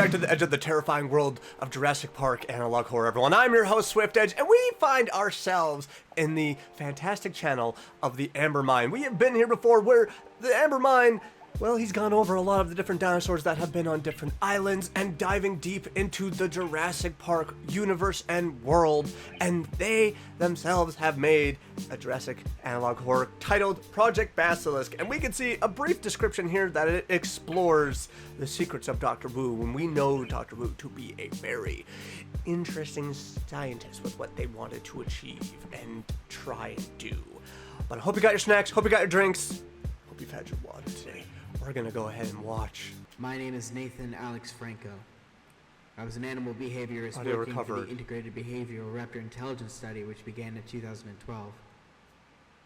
right to the edge of the terrifying world of Jurassic Park analog horror, everyone. I'm your host, Swift Edge, and we find ourselves in the fantastic channel of the Amber Mine. We have been here before where the Amber Mine, well, he's gone over a lot of the different dinosaurs that have been on different islands and diving deep into the Jurassic Park universe and world, and they themselves have made a Jurassic analog horror titled Project Basilisk, and we can see a brief description here that it explores the secrets of Dr. Wu, and we know Dr. Wu to be a very interesting scientist with what they wanted to achieve and try and do. But I hope you got your snacks, hope you got your drinks, hope you've had your water today. We're gonna go ahead and watch. My name is Nathan Alex Franco. I was an animal behaviorist working for the Integrated Behavioral Raptor Intelligence Study, which began in 2012.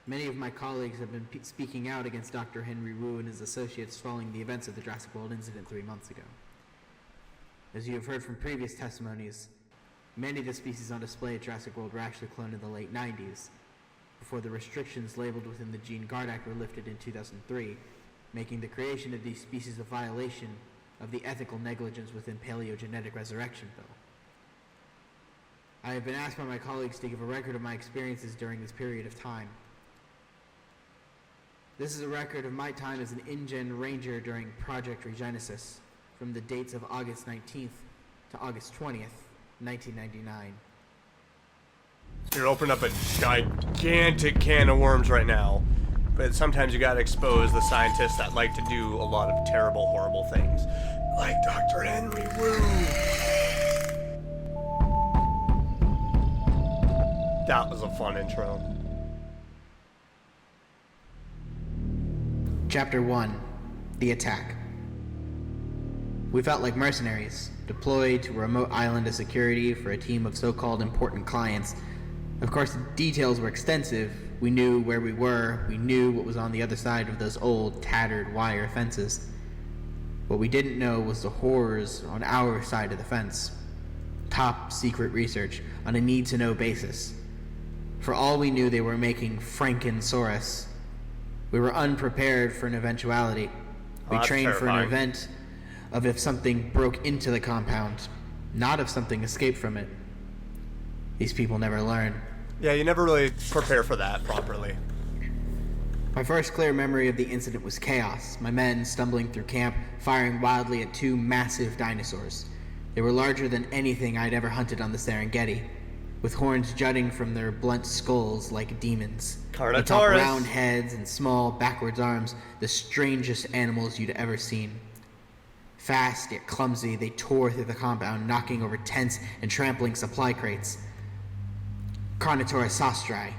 Many of my colleagues have been speaking out against Dr. Henry Wu and his associates following the events of the Jurassic World incident 3 months ago. As you have heard from previous testimonies, many of the species on display at Jurassic World were actually cloned in the late 90s, before the restrictions labeled within the Gene Guard Act were lifted in 2003, making the creation of these species a violation of the ethical negligence within paleogenetic resurrection bill. I have been asked by my colleagues to give a record of my experiences during this period of time. This is a record of my time as an InGen Ranger during Project Regenesis, from the dates of August 19th to August 20th, 1999. You're opening up a gigantic can of worms right now. But sometimes you gotta expose the scientists that like to do a lot of terrible, horrible things. Like Dr. Henry Wu. That was a fun intro. Chapter 1. The Attack. We felt like mercenaries, deployed to a remote island of security for a team of so-called important clients. Of course, the details were extensive. We knew where we were. We knew what was on the other side of those old, tattered wire fences. What we didn't know was the horrors on our side of the fence. Top secret research on a need-to-know basis. For all we knew, they were making Frankensaurus. We were unprepared for an eventuality. We trained for an event of if something broke into the compound, not if something escaped from it. These people never learn. Yeah, you never really prepare for that properly. My first clear memory of the incident was chaos. My men stumbling through camp, firing wildly at 2 massive dinosaurs. They were larger than anything I'd ever hunted on the Serengeti, with horns jutting from their blunt skulls like demons. Carnotaurus. Atop round heads and small backwards arms, the strangest animals you'd ever seen. Fast yet clumsy, they tore through the compound, knocking over tents and trampling supply crates. Carnotaurus sostri,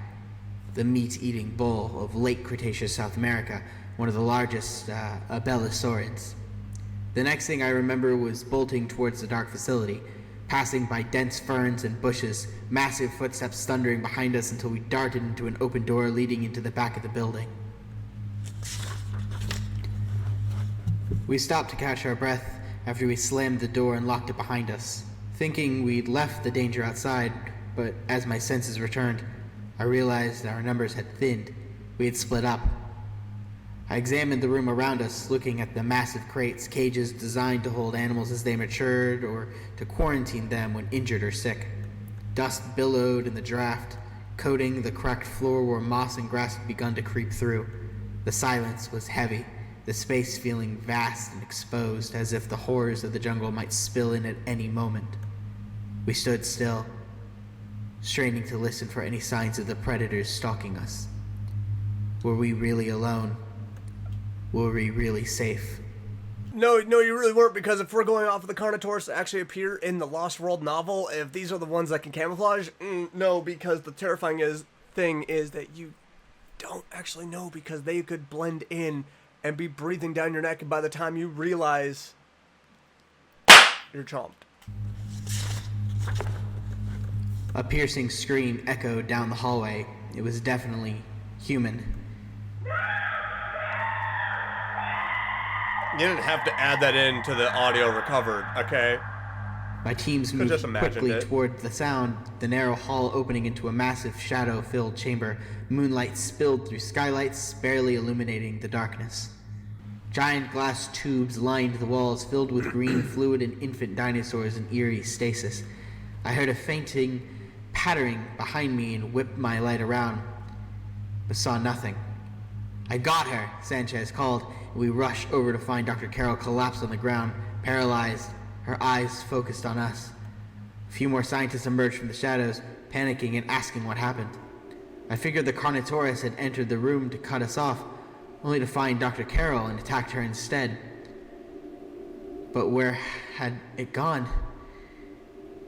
the meat-eating bull of late Cretaceous South America, one of the largest abelisaurids. The next thing I remember was bolting towards the dark facility, passing by dense ferns and bushes, massive footsteps thundering behind us until we darted into an open door leading into the back of the building. We stopped to catch our breath after we slammed the door and locked it behind us, thinking we'd left the danger outside. But as my senses returned, I realized our numbers had thinned. We had split up. I examined the room around us, looking at the massive crates, cages designed to hold animals as they matured or to quarantine them when injured or sick. Dust billowed in the draft, coating the cracked floor where moss and grass had begun to creep through. The silence was heavy, the space feeling vast and exposed, as if the horrors of the jungle might spill in at any moment. We stood still, straining to listen for any signs of the predators stalking us. Were we really alone? Were we really safe? No, you really weren't, because if we're going off of the Carnotaurus that actually appear in the Lost World novel, if these are the ones that can camouflage, no, because the terrifying thing is that you don't actually know, because they could blend in and be breathing down your neck, and by the time you realize, you're chomped. A piercing scream echoed down the hallway. It was definitely human. You didn't have to add that in to the audio recovered, okay? My teams moved quickly toward the sound, the narrow hall opening into a massive shadow-filled chamber. Moonlight spilled through skylights, barely illuminating the darkness. Giant glass tubes lined the walls, filled with green fluid and infant dinosaurs in eerie stasis. I heard a fainting pattering behind me and whipped my light around, but saw nothing. "I got her," Sanchez called, and we rushed over to find Dr. Carroll collapsed on the ground, paralyzed, her eyes focused on us. A few more scientists emerged from the shadows, panicking and asking what happened. I figured the Carnotaurus had entered the room to cut us off, only to find Dr. Carroll and attacked her instead. But where had it gone?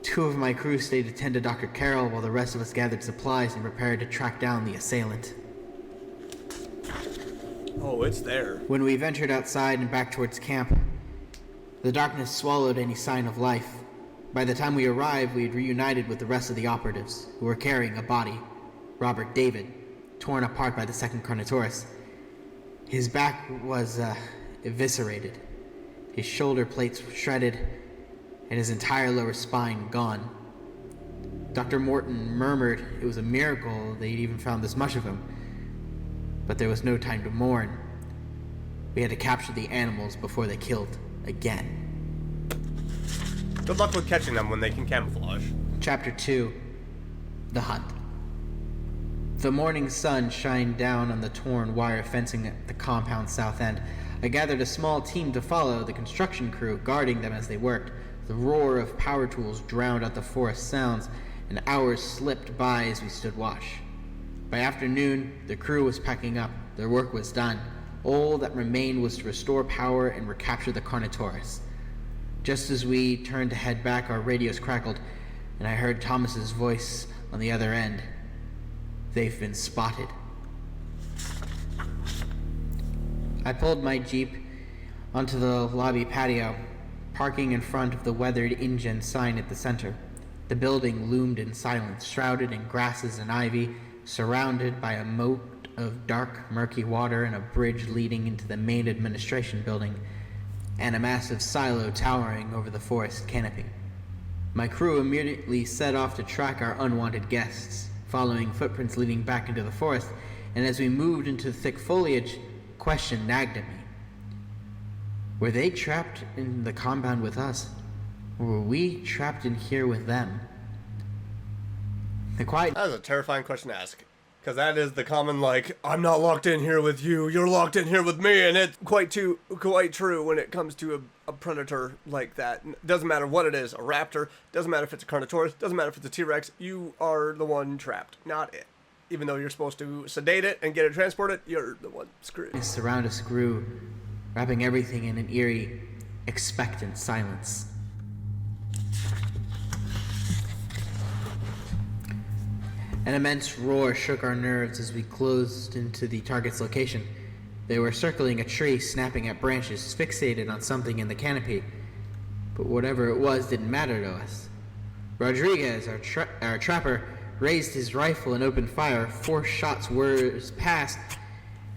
Two of my crew stayed to tend to Dr. Carroll while the rest of us gathered supplies and prepared to track down the assailant. Oh, it's there. When we ventured outside and back towards camp, the darkness swallowed any sign of life. By the time we arrived, we had reunited with the rest of the operatives, who were carrying a body, Robert David, torn apart by the second Carnotaurus. His back was eviscerated, his shoulder plates shredded, and his entire lower spine gone. Dr. Morton murmured it was a miracle they'd even found this much of him, but there was no time to mourn. We had to capture the animals before they killed again. Good luck with catching them when they can camouflage. Chapter 2. The Hunt. The morning sun shined down on the torn wire fencing at the compound's south end. I gathered a small team to follow, the construction crew guarding them as they worked. The roar of power tools drowned out the forest sounds, and hours slipped by as we stood watch. By afternoon, the crew was packing up. Their work was done. All that remained was to restore power and recapture the Carnotaurus. Just as we turned to head back, our radios crackled, and I heard Thomas's voice on the other end. "They've been spotted." I pulled my Jeep onto the lobby patio, parking in front of the weathered InGen sign at the center. The building loomed in silence, shrouded in grasses and ivy, surrounded by a moat of dark, murky water and a bridge leading into the main administration building, and a massive silo towering over the forest canopy. My crew immediately set off to track our unwanted guests, following footprints leading back into the forest, and as we moved into the thick foliage, a question nagged at me. Were they trapped in the compound with us, or were we trapped in here with them? The quiet... That is a terrifying question to ask. Because that is the common, like, I'm not locked in here with you, you're locked in here with me, and it's quite true when it comes to a predator like that. Doesn't matter what it is, a raptor, doesn't matter if it's a Carnotaurus, doesn't matter if it's a T-Rex, you are the one trapped, not it. Even though you're supposed to sedate it and get it transported, you're the one screwed. Surround us grew, wrapping everything in an eerie, expectant silence. An immense roar shook our nerves as we closed into the target's location. They were circling a tree, snapping at branches, fixated on something in the canopy. But whatever it was didn't matter to us. Rodriguez, our trapper, raised his rifle and opened fire. 4 shots whizzed past,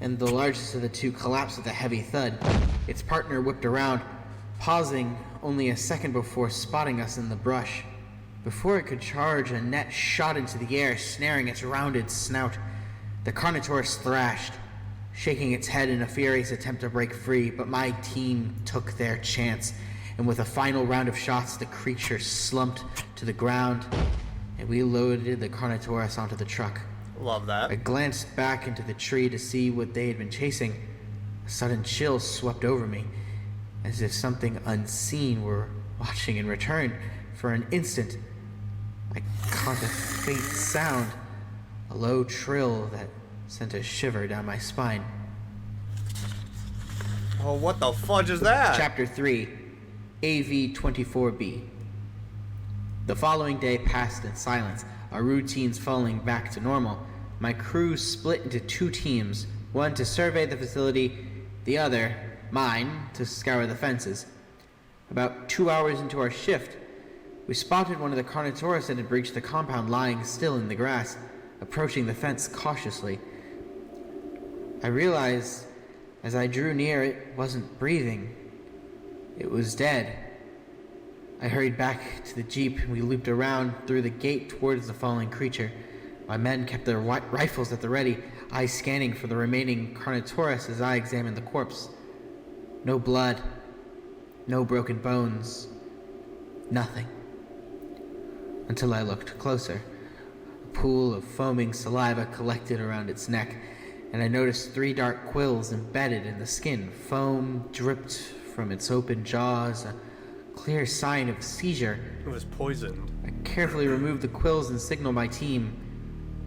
and the largest of the two collapsed with a heavy thud. Its partner whipped around, pausing only a second before spotting us in the brush. Before it could charge, a net shot into the air, snaring its rounded snout. The Carnotaurus thrashed, shaking its head in a furious attempt to break free, but my team took their chance, and with a final round of shots, the creature slumped to the ground, and we loaded the Carnotaurus onto the truck. Love that. I glanced back into the tree to see what they had been chasing. A sudden chill swept over me, as if something unseen were watching in return. For an instant, I caught a faint sound, a low trill that sent a shiver down my spine. Oh, what the fudge is that? Chapter 3, AV-24B. The following day passed in silence, our routines falling back to normal. My crew split into 2 teams, one to survey the facility, the other, mine, to scour the fences. About 2 hours into our shift, we spotted one of the Carnotaurus that had breached the compound lying still in the grass, approaching the fence cautiously. I realized as I drew near it wasn't breathing. It was dead. I hurried back to the Jeep and we looped around through the gate towards the fallen creature. My men kept their rifles at the ready, eyes scanning for the remaining Carnotaurus as I examined the corpse. No blood, no broken bones, nothing. Until I looked closer. A pool of foaming saliva collected around its neck, and I noticed 3 dark quills embedded in the skin. Foam dripped from its open jaws, a clear sign of seizure. It was poisoned. I carefully removed the quills and signaled my team.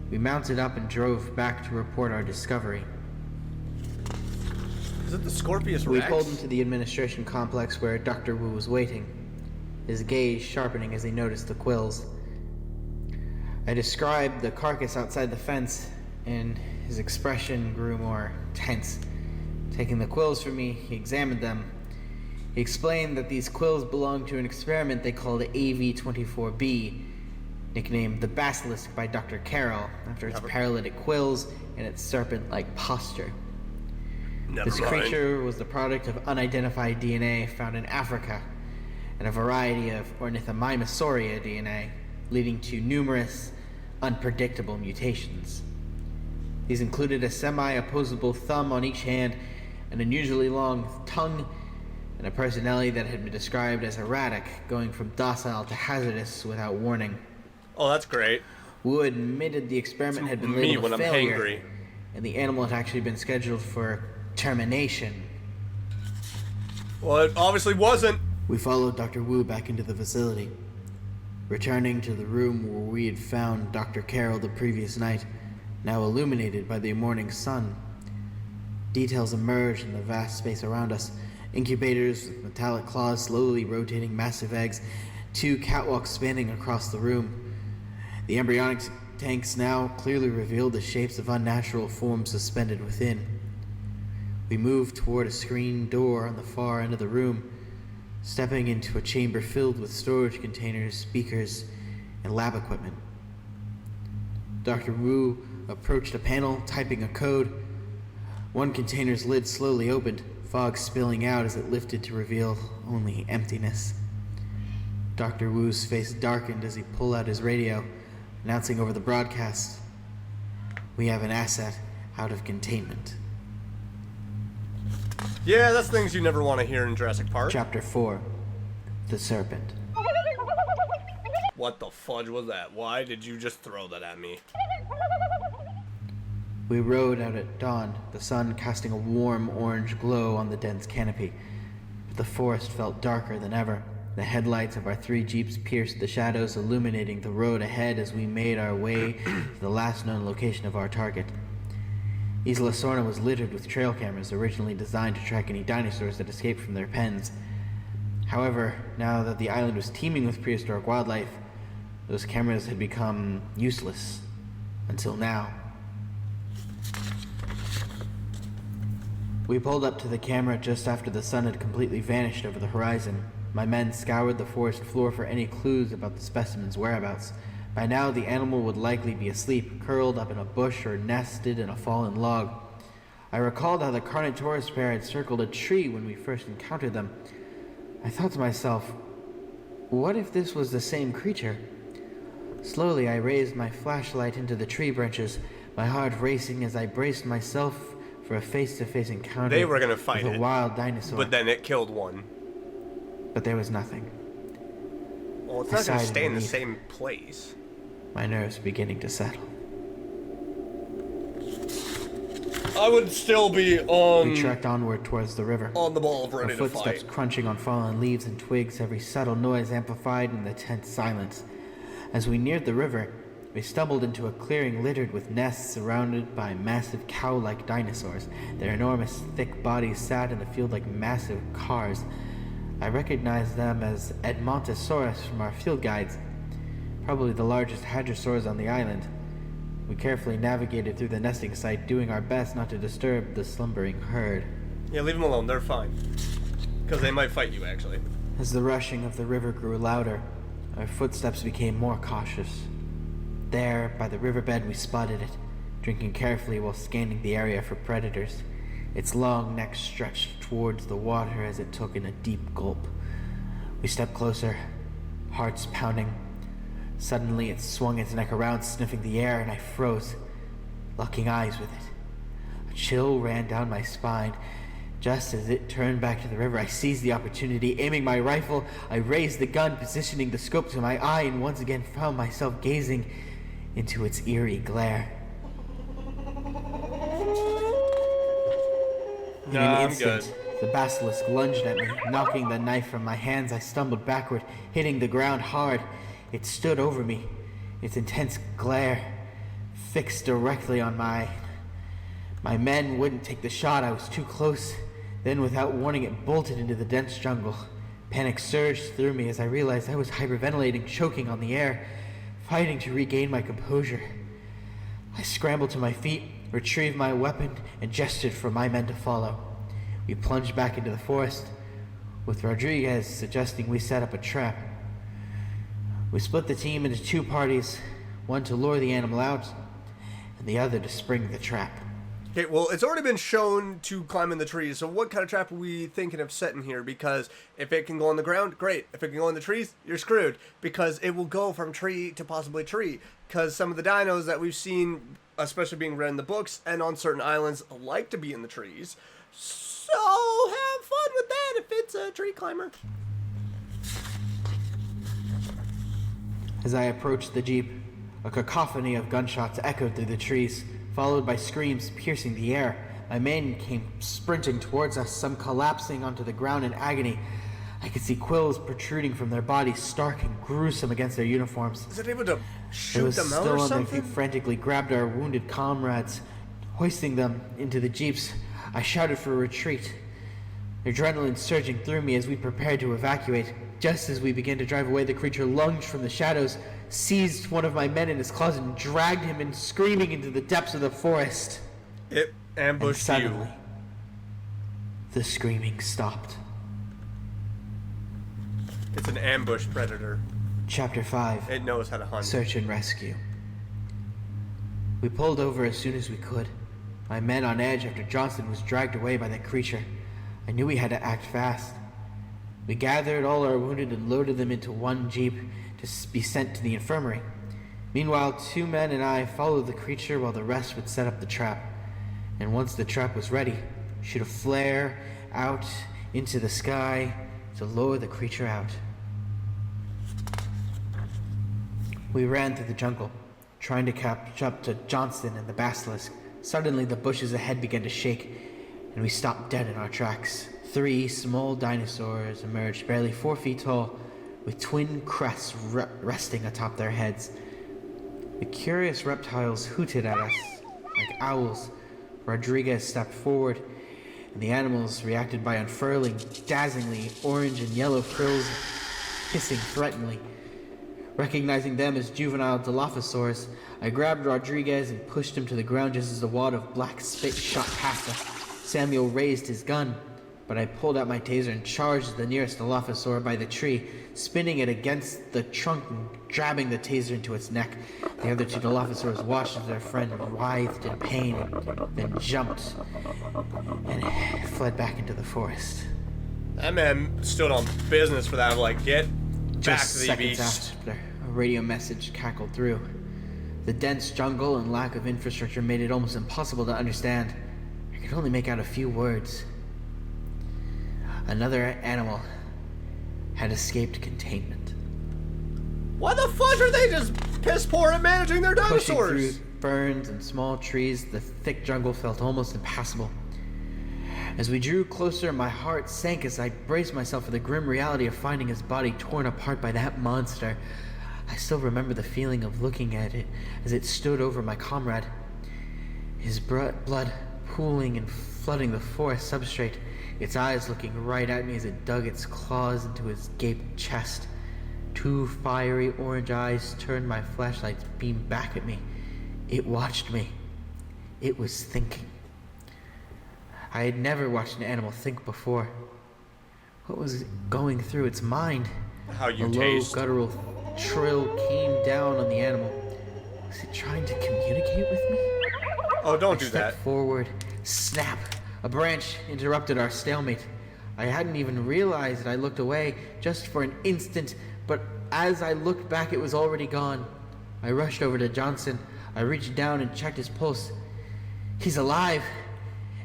We mounted up and drove back to report our discovery. Is it the Scorpius We Rex? pulled into the administration complex where Dr. Wu was waiting, his gaze sharpening as he noticed the quills. I described the carcass outside the fence, and his expression grew more tense. Taking the quills from me, he examined them. He explained that these quills belonged to an experiment they called AV-24B, nicknamed the Basilisk by Dr. Carroll, after its paralytic quills and its serpent-like posture. This creature was the product of unidentified DNA found in Africa, and a variety of Ornithomimosauria DNA, leading to numerous unpredictable mutations. These included a semi-opposable thumb on each hand, an unusually long tongue, and a personality that had been described as erratic, going from docile to hazardous without warning. Oh, that's great. Wu admitted the experiment had been labeled a failure, and the animal had actually been scheduled for termination. Well, it obviously wasn't. We followed Dr. Wu back into the facility, returning to the room where we had found Dr. Carroll the previous night, now illuminated by the morning sun. Details emerged in the vast space around us. Incubators with metallic claws slowly rotating massive eggs, 2 catwalks spanning across the room. The embryonic tanks now clearly revealed the shapes of unnatural forms suspended within. We moved toward a screen door on the far end of the room, stepping into a chamber filled with storage containers, speakers, and lab equipment. Dr. Wu approached a panel, typing a code. One container's lid slowly opened, fog spilling out as it lifted to reveal only emptiness. Dr. Wu's face darkened as he pulled out his radio, announcing over the broadcast, "We have an asset out of containment." Yeah, that's things you never want to hear in Jurassic Park. Chapter 4. The Serpent. What the fudge was that? Why did you just throw that at me? We rode out at dawn, the sun casting a warm orange glow on the dense canopy. But the forest felt darker than ever. The headlights of our 3 jeeps pierced the shadows, illuminating the road ahead as we made our way to the last known location of our target. Isla Sorna was littered with trail cameras originally designed to track any dinosaurs that escaped from their pens. However, now that the island was teeming with prehistoric wildlife, those cameras had become useless. Until now. We pulled up to the camera just after the sun had completely vanished over the horizon. My men scoured the forest floor for any clues about the specimen's whereabouts. By now, the animal would likely be asleep, curled up in a bush or nested in a fallen log. I recalled how the Carnotaurus pair had circled a tree when we first encountered them. I thought to myself, what if this was the same creature? Slowly, I raised my flashlight into the tree branches, my heart racing as I braced myself for a face-to-face encounter They were gonna fight with a wild dinosaur. But then it killed one. But there was nothing. Well, it's not gonna stay in the same place. My nerves beginning to settle. I would still be on... We trekked onward towards the river. On the ball, ready Our to footsteps fight. crunching on fallen leaves and twigs, every subtle noise amplified in the tense silence. As we neared the river, we stumbled into a clearing littered with nests surrounded by massive cow-like dinosaurs. Their enormous, thick bodies sat in the field like massive cars. I recognized them as Edmontosaurus from our field guides, probably the largest hadrosaurs on the island. We carefully navigated through the nesting site, doing our best not to disturb the slumbering herd. Yeah, leave them alone. They're fine. Because they might fight you, actually. As the rushing of the river grew louder, our footsteps became more cautious. There, by the riverbed, we spotted it, drinking carefully while scanning the area for predators. Its long neck stretched towards the water as it took in a deep gulp. We stepped closer, hearts pounding. Suddenly, it swung its neck around, sniffing the air, and I froze, locking eyes with it. A chill ran down my spine. Just as it turned back to the river, I seized the opportunity. Aiming my rifle, I raised the gun, positioning the scope to my eye, and once again found myself gazing into its eerie glare. In an instant, the basilisk lunged at me, knocking the knife from my hands. I stumbled backward, hitting the ground hard. It stood over me, its intense glare fixed directly on mine. My men wouldn't take the shot. I was too close. Then, without warning, it bolted into the dense jungle. Panic surged through me as I realized I was hyperventilating, choking on the air, fighting to regain my composure. I scrambled to my feet, retrieved my weapon, and gestured for my men to follow. We plunged back into the forest, with Rodriguez suggesting we set up a trap. We split the team into two parties, one to lure the animal out, and the other to spring the trap. Okay, well, it's already been shown to climb in the trees, so what kind of trap are we thinking of setting here? Because if it can go on the ground, great. If it can go in the trees, you're screwed, because it will go from tree to possibly tree. Because some of the dinos that we've seen, especially being read in the books and on certain islands, like to be in the trees. So have fun with that if it's a tree climber. As I approached the jeep, a cacophony of gunshots echoed through the trees, followed by screams piercing the air. My men came sprinting towards us, some collapsing onto the ground in agony. I could see quills protruding from their bodies, stark and gruesome against their uniforms. Is it able to shoot them out or still on something? their feet, frantically grabbed our wounded comrades, hoisting them into the jeeps. I shouted for a retreat, adrenaline surging through me as we prepared to evacuate. Just as we began to drive away, the creature lunged from the shadows, seized one of my men in his claws, and dragged him screaming into the depths of the forest. It ambushed and suddenly, you. The screaming stopped. It's an ambush predator. Chapter 5. It knows how to hunt. Search and rescue. We pulled over as soon as we could, my men on edge after Johnson was dragged away by that creature. I knew we had to act fast. We gathered all our wounded and loaded them into one jeep to be sent to the infirmary. Meanwhile, 2 men and I followed the creature while the rest would set up the trap. And once the trap was ready, shoot a flare out into the sky to lure the creature out. We ran through the jungle, trying to catch up to Johnston and the basilisk. Suddenly, the bushes ahead began to shake, and we stopped dead in our tracks. 3 small dinosaurs emerged, barely 4 feet tall, with twin crests resting atop their heads. The curious reptiles hooted at us like owls. Rodriguez stepped forward, and the animals reacted by unfurling dazzlingly orange and yellow frills, hissing threateningly. Recognizing them as juvenile Dilophosaurs, I grabbed Rodriguez and pushed him to the ground just as a wad of black spit shot past us. Samuel raised his gun, but I pulled out my taser and charged the nearest Dilophosaur by the tree, spinning it against the trunk and jabbing the taser into its neck. The other 2 Dilophosaurs watched as their friend writhed in pain, then jumped and fled back into the forest. That man stood on business for that. Like, get back Just to the seconds beast. after, a radio message cackled through. The dense jungle and lack of infrastructure made it almost impossible to understand. I could only make out a few words. Another animal had escaped containment. Why the fuck are they just piss poor at managing their Pushing dinosaurs? through ferns and small trees, the thick jungle felt almost impassable. As we drew closer, my heart sank as I braced myself for the grim reality of finding his body torn apart by that monster. I still remember the feeling of looking at it as it stood over my comrade, his blood pooling and flooding the forest substrate, its eyes looking right at me as it dug its claws into his gaped chest. 2 fiery orange eyes turned my flashlight's beam back at me. It watched me. It was thinking. I had never watched an animal think before. What was going through its mind? How you A low taste. guttural trill came down on the animal. Was it trying to communicate with me? Oh, don't I do stepped that. forward. Snap! A branch interrupted our stalemate. I hadn't even realized I looked away just for an instant, but as I looked back, it was already gone. I rushed over to Johnson. I reached down and checked his pulse. He's alive,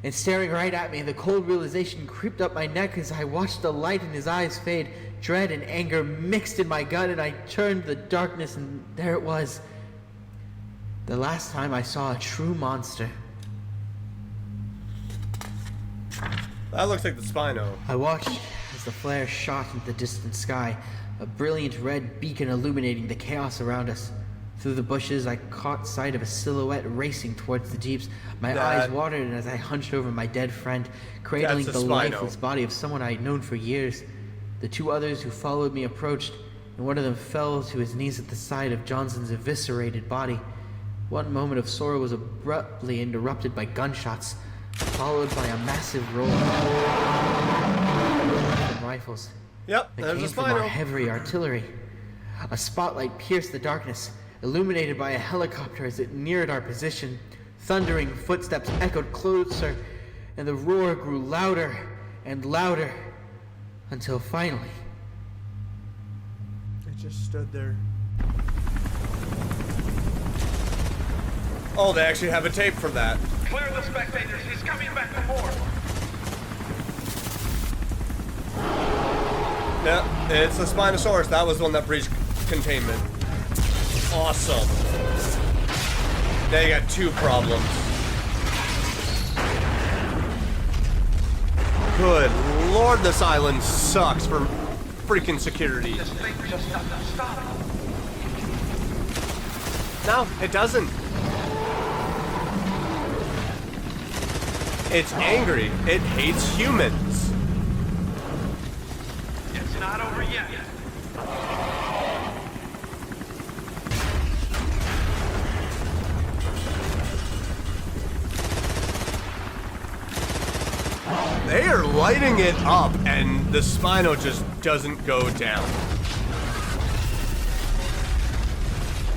and staring right at me, the cold realization creeped up my neck as I watched the light in his eyes fade. Dread and anger mixed in my gut, and I turned the darkness, and there it was. The last time I saw a true monster. That looks like the Spino. I watched as the flare shot into the distant sky, a brilliant red beacon illuminating the chaos around us. Through the bushes, I caught sight of a silhouette racing towards the jeeps. My eyes watered as I hunched over my dead friend, cradling the lifeless body of someone I had known for years. The two others who followed me approached, and one of them fell to his knees at the side of Johnson's eviscerated body. One moment of sorrow was abruptly interrupted by gunshots, followed by a massive roll of rifles. Yep, that there's came a from our Spino. heavy artillery. A spotlight pierced the darkness, illuminated by a helicopter as it neared our position. Thundering footsteps echoed closer, and the roar grew louder and louder, until finally... It just stood there. Oh, they actually have a tape for that. Clear the spectators, he's coming back to board. Yeah, it's the Spinosaurus. That was the one that breached containment. Awesome. Now you got two problems. Good lord, this island sucks for freaking security. This thing just doesn't stop. No, it doesn't. It's angry. It hates humans. It's not over yet. They are lighting it up, and the Spino just doesn't go down.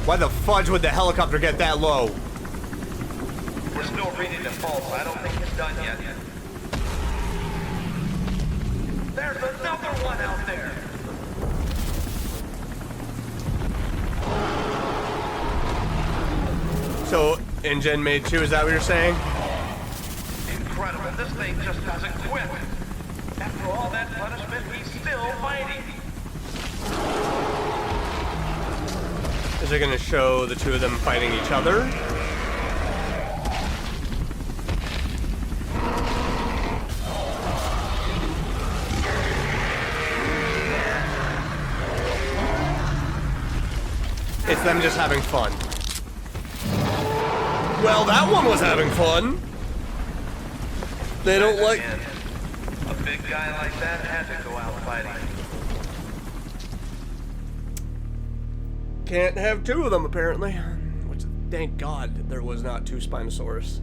Why the fudge would the helicopter get that low? We're still reading the pulse. I don't think it's done yet. There's another one out there. So, engine made two, is that what you're saying? Incredible. This thing just doesn't quit. After all that punishment, he's still fighting. Is it going to show the two of them fighting each other? It's them just having fun. Well, that one was having fun. They don't like... A big guy like that had to go out fighting. Can't have two of them, apparently. Which, thank God, there was not two Spinosaurus.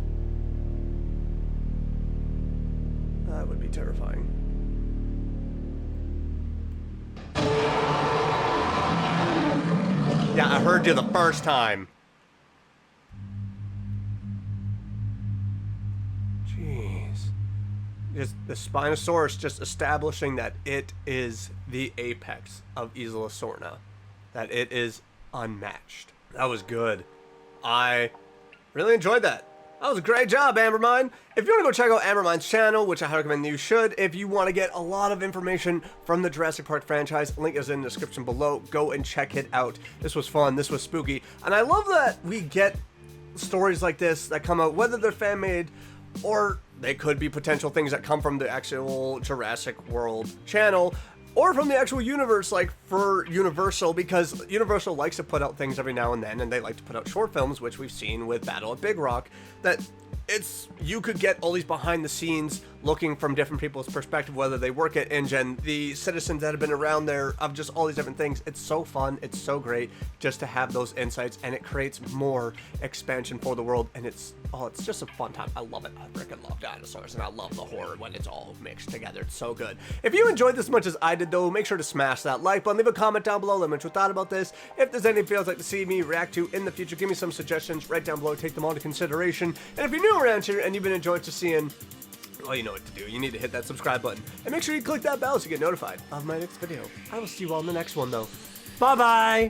That would be terrifying. Yeah, I heard you the first time. Jeez. Just the Spinosaurus just establishing that it is the apex of Isla Sorna. That it is unmatched. That was good. I really enjoyed that. That was a great job, Ambermine. If you want to go check out Ambermine's channel, which I recommend you should, if you want to get a lot of information from the Jurassic Park franchise, link is in the description below. Go and check it out. This was fun. This was spooky. And I love that we get stories like this that come out, whether they're fan-made or they could be potential things that come from the actual Jurassic World channel, or from the actual universe, like for Universal, because Universal likes to put out things every now and then, and they like to put out short films, which we've seen with Battle at Big Rock, that you could get all these behind the scenes looking from different people's perspective, whether they work at InGen, the citizens that have been around there, of just all these different things. It's so fun, it's so great just to have those insights, and it creates more expansion for the world, and it's just a fun time. I love it. I freaking love dinosaurs, and I love the horror when it's all mixed together. It's so good. If you enjoyed this as much as I did, though, make sure to smash that like button, leave a comment down below, let me know what you thought about this. If there's anything you'd like to see me react to in the future, give me some suggestions right down below, take them all into consideration. And if you're new around here and you've been enjoying just seeing, well, you know what to do. You need to hit that subscribe button. And make sure you click that bell so you get notified of my next video. I will see you all in the next one, though. Bye-bye!